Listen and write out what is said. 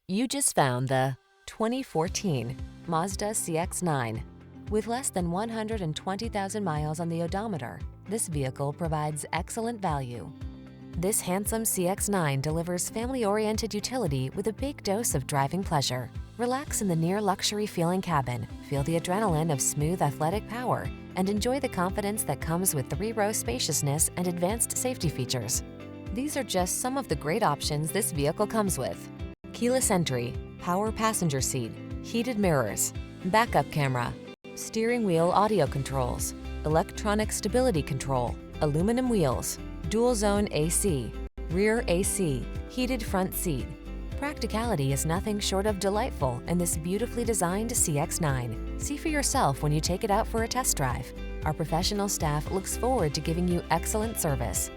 You just found the 2014 Mazda CX-9. With less than 120,000 miles on the odometer, this vehicle provides excellent value. This handsome CX-9 delivers family-oriented utility with a big dose of driving pleasure. Relax in the near-luxury feeling cabin, feel the adrenaline of smooth athletic power, and enjoy the confidence that comes with 3-row spaciousness and advanced safety features. These are just some of the great options this vehicle comes with: keyless entry, power passenger seat, heated mirrors, backup camera, steering wheel audio controls, electronic stability control, aluminum wheels, dual zone AC, rear AC, heated front seat. Practicality is nothing short of delightful in this beautifully designed CX-9. See for yourself when you take it out for a test drive. Our professional staff looks forward to giving you excellent service.